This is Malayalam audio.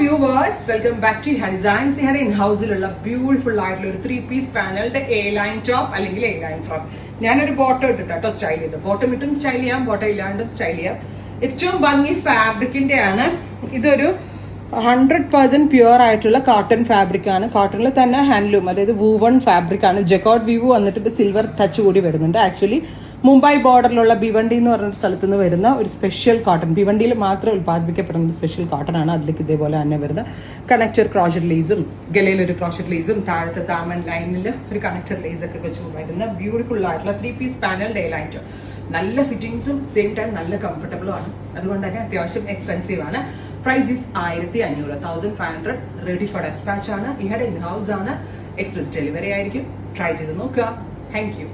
viewers, welcome back to Designs. We have in-house beautiful light 3-piece panel A-line top അല്ലെങ്കിൽ A-line front. ഞാനൊരു ബോട്ടം ഇട്ടിട്ടോ സ്റ്റൈൽ ചെയ്ത് ബോട്ടം ഇട്ടും സ്റ്റൈൽ ചെയ്യാം ബോട്ടം ഇല്ലാണ്ടും സ്റ്റൈൽ ചെയ്യാം. ഏറ്റവും ഭംഗി ഫാബ്രിക്കിന്റെ ആണ്. ഇതൊരു 100% പ്യുവർ ആയിട്ടുള്ള കോട്ടൺ ഫാബ്രിക് ആണ്. കോട്ടണിൽ തന്നെ ഹാൻഡ്ലൂം, അതായത് വൂവൺ ഫാബ്രിക് ആണ്. ജക്കോട്ട് വീവ് വന്നിട്ട് സിൽവർ ടച്ച് കൂടി വരുന്നുണ്ട്. ആക്ച്വലി മുംബൈ ബോർഡറിലുള്ള ഭിവണ്ടി എന്ന് പറഞ്ഞൊരു സ്ഥലത്ത് നിന്ന് വരുന്ന ഒരു സ്പെഷ്യൽ കോട്ടൺ, ഭിവണ്ടിയിൽ മാത്രം ഉത്പാദിപ്പിക്കപ്പെടുന്ന സ്പെഷ്യൽ കോട്ടൺ ആണ്. അതിലേക്ക് ഇതേപോലെ തന്നെ വരുന്ന കണക്ടർ ക്രോഷറ്റ് ലേസും, ഗലയിൽ ഒരു ക്രോഷറ്റ് ലേസും, താഴത്തെ താമൻ ലൈനിൽ ഒരു കണക്ടർ ലേസ് ഒക്കെ വെച്ച് വരുന്ന ബ്യൂട്ടിഫുൾ ആയിട്ടുള്ള 3-piece പാനൽ ഡേ ലൈറ്റ്. നല്ല ഫിറ്റിംഗ്സും സെയിം ടൈം നല്ല കംഫർട്ടബിളും ആണ്. അതുകൊണ്ട് തന്നെ അത്യാവശ്യം എക്സ്പെൻസീവ് ആണ്. Price is 1500, 1500. Ready for despatch ആണ്. ഇവിടെ ഇൻ ഹൗസ് ആണ്. എക്സ്പ്രസ് ഡെലിവറി ആയിരിക്കും. ട്രൈ ചെയ്ത് നോക്കുക. Thank U.